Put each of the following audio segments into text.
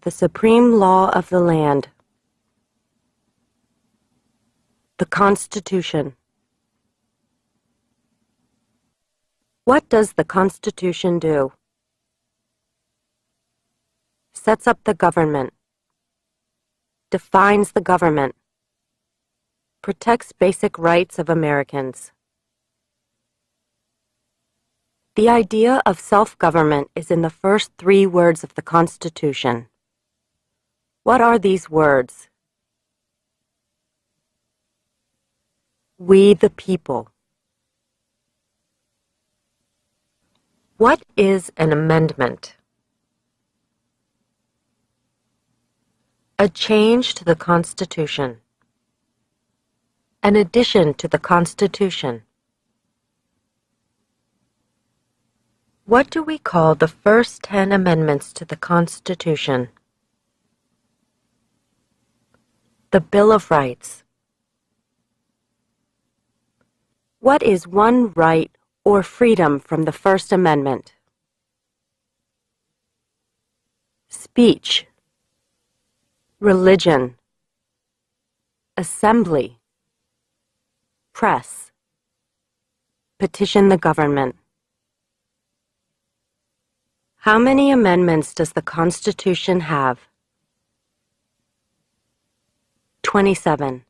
the supreme law of the land. The Constitution. What does the Constitution do? Sets up the government. Defines the government. Protects basic rights of Americans. The idea of self-government is in the first 3 words of the Constitution. What are these words? We the people. What is an amendment? A change to the Constitution. An addition to the Constitution. What do we call the first 10 amendments to the Constitution? The Bill of Rights. What is one right or freedom from the First Amendment? Speech. Religion. Assembly. Press. Petition the government. How many amendments does the Constitution have? 27.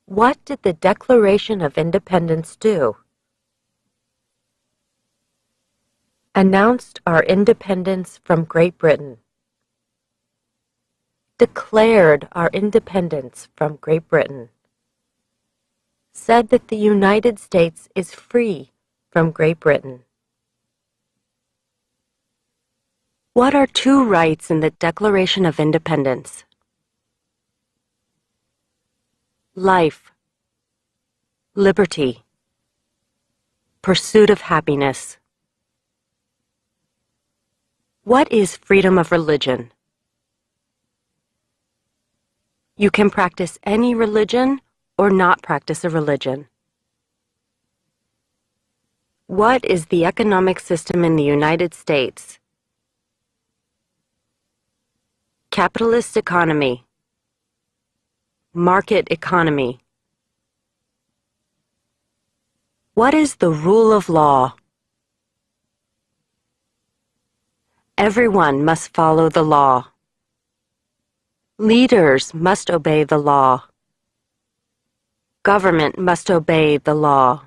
What did the Declaration of Independence do? Announced our independence from Great Britain. Declared our independence from Great Britain. Said that the United States is free from Great Britain. What are 2 rights in the Declaration of Independence? Life, liberty, pursuit of happiness. What is freedom of religion? You can practice any religion or not practice a religion. What is the economic system in the United States? Capitalist economy. Market economy. What is the rule of law? Everyone must follow the law. Leaders must obey the law. Government must obey the law.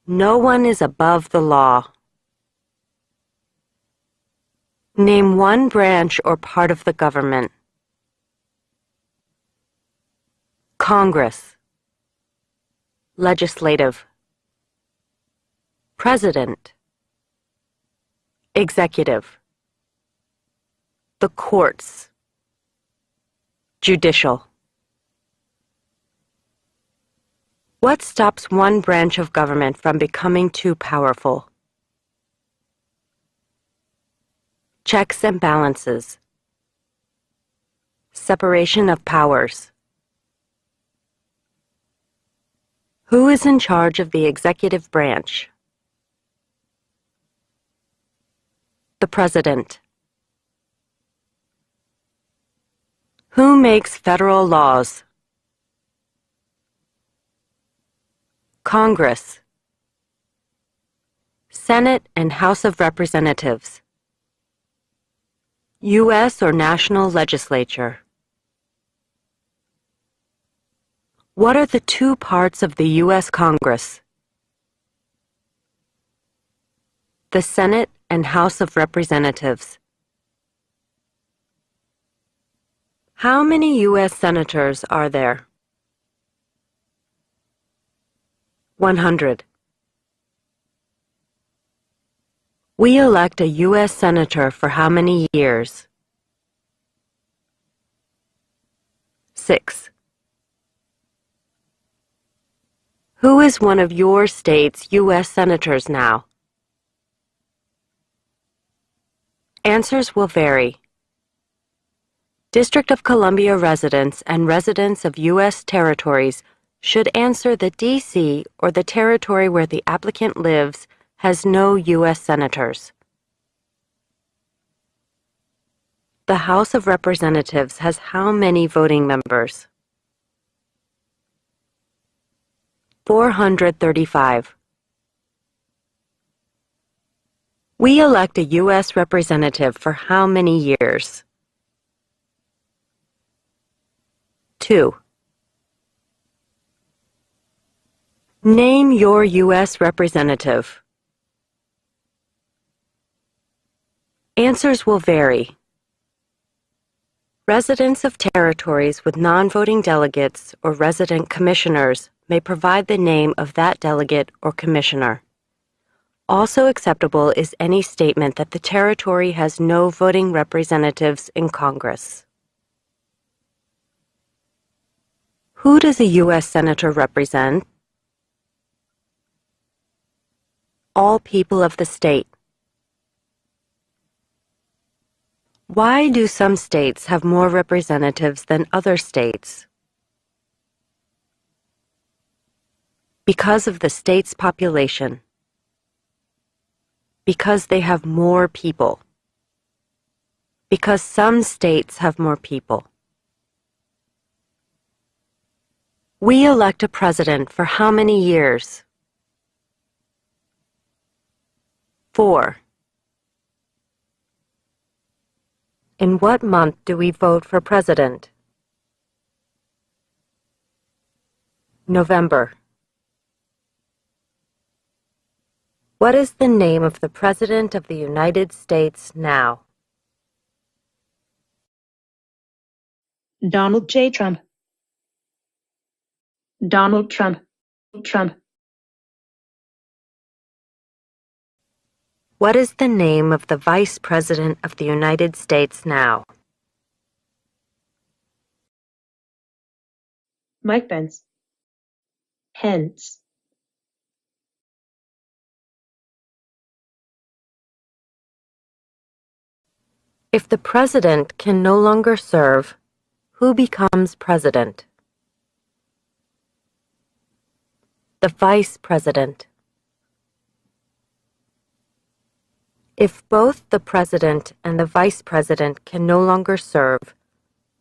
No one is above the law. Name one branch or part of the government. Congress. Legislative. President. Executive. The courts. Judicial. What stops one branch of government from becoming too powerful? Checks and balances. Separation of powers. Who is in charge of the executive branch? The President. Who makes federal laws? Congress. Senate and House of Representatives. U.S. or national legislature. What are the 2 parts of the U.S. Congress? The Senate and House of Representatives. How many U.S. senators are there? 100. We elect a U.S. senator for how many years? 6. Who is one of your state's U.S. senators now? Answers will vary. District of Columbia residents and residents of U.S. territories should answer that D.C. or the territory where the applicant lives has no U.S. senators. The House of Representatives has how many voting members? 435. We elect a U.S. representative for how many years? 2. Name your U.S. representative. Answers will vary. Residents of territories with non-voting delegates or resident commissioners may provide the name of that delegate or commissioner. Also acceptable is any statement that the territory has no voting representatives in Congress. Who does a U.S. Senator represent? All people of the state. Why do some states have more representatives than other states? Because of the state's population. Because they have more people. Because some states have more people. We elect a president for how many years? 4. In what month do we vote for president? November. What is the name of the President of the United States now? Donald J. Trump. Donald Trump. Trump. What is the name of the Vice President of the United States now? Mike Pence. Pence. If the President can no longer serve, who becomes President? The Vice President. If both the President and the Vice President can no longer serve,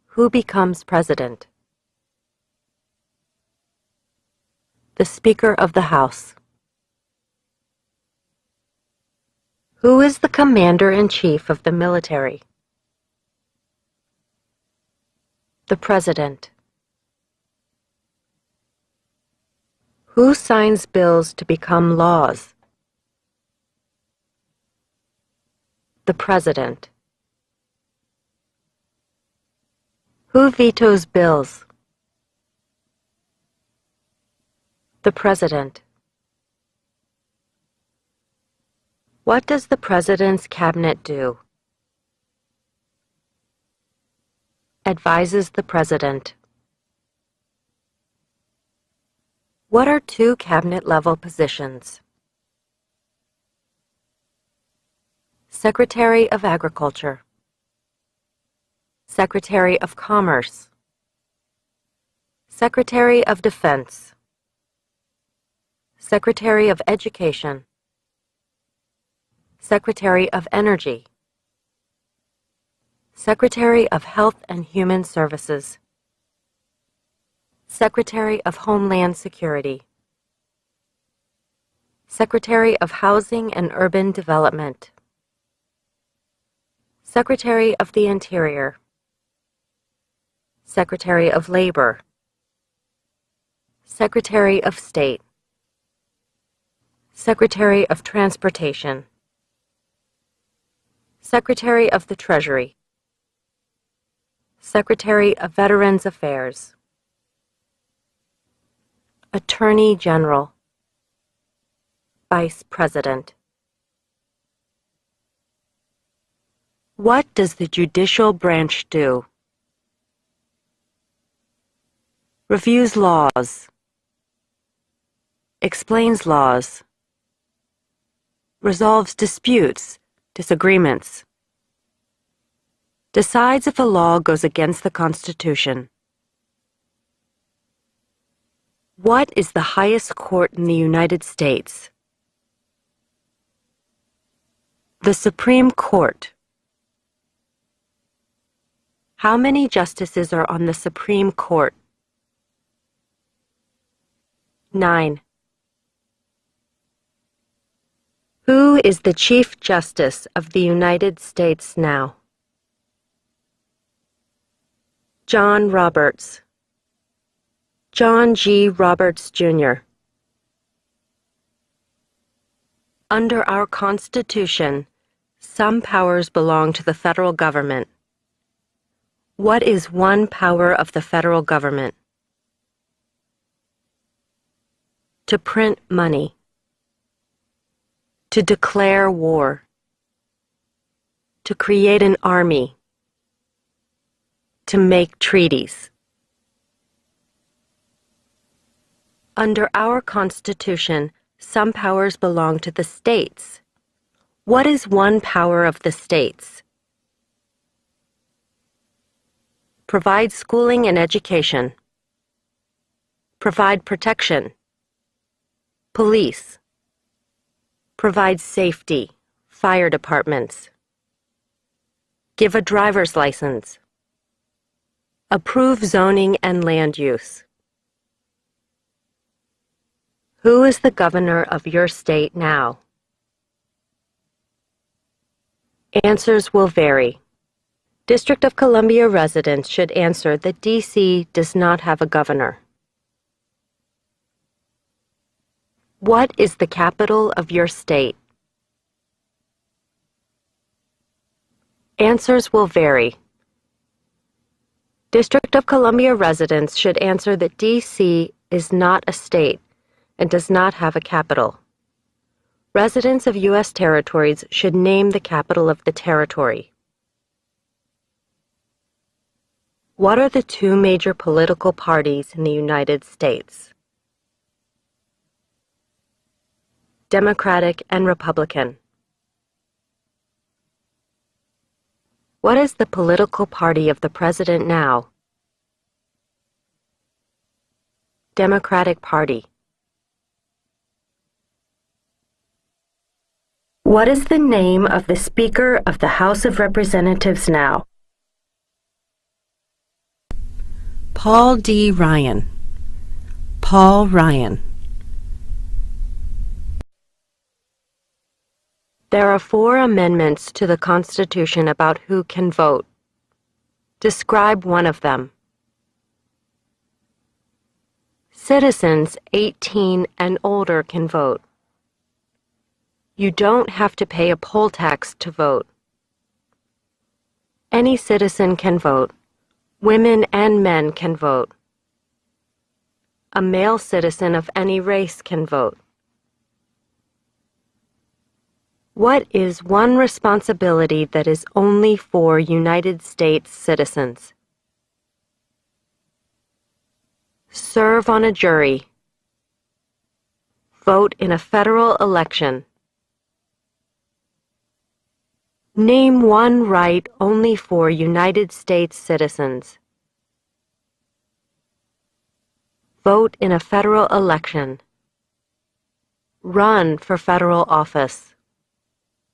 who becomes President? The Speaker of the House. Who is the Commander-in-Chief of the military? The President. Who signs bills to become laws? The President. Who vetoes bills? The President. What does the President's cabinet do? Advises the President. What are two cabinet-level positions? Secretary of Agriculture, Secretary of Commerce, Secretary of Defense, Secretary of Education, Secretary of Energy, Secretary of Health and Human Services, Secretary of Homeland Security, Secretary of Housing and Urban Development, Secretary of the Interior, Secretary of Labor, Secretary of State, Secretary of Transportation, Secretary of the Treasury, Secretary of Veterans Affairs, Attorney General, Vice President. What does the judicial branch do? Reviews laws, explains laws, resolves disputes, disagreements, decides if a law goes against the Constitution. What is the highest court in the United States? The Supreme Court. How many justices are on the Supreme Court? 9. Who is the Chief Justice of the United States now? John Roberts. John G. Roberts, Jr. Under our Constitution, some powers belong to the federal government. What is one power of the federal government? To print money. To declare war. To create an army. To make treaties. Under our Constitution, some powers belong to the states. What is one power of the states? Provide schooling and education. Provide protection. Police. Provide safety. Fire departments. Give a driver's license. Approve zoning and land use. Who is the governor of your state now? Answers will vary. District of Columbia residents should answer that D.C. does not have a governor. What is the capital of your state? Answers will vary. District of Columbia residents should answer that D.C. is not a state and does not have a capital. Residents of U.S. territories should name the capital of the territory. What are the two major political parties in the United States? Democratic and Republican. What is the political party of the president now? Democratic Party. What is the name of the Speaker of the House of Representatives now? Paul D. Ryan. Paul Ryan. There are 4 amendments to the Constitution about who can vote. Describe one of them. Citizens 18 and older can vote. You don't have to pay a poll tax to vote. Any citizen can vote. Women and men can vote. A male citizen of any race can vote. What is one responsibility that is only for United States citizens? Serve on a jury. Vote in a federal election. Name one right only for United States citizens. Vote in a federal election. Run for federal office.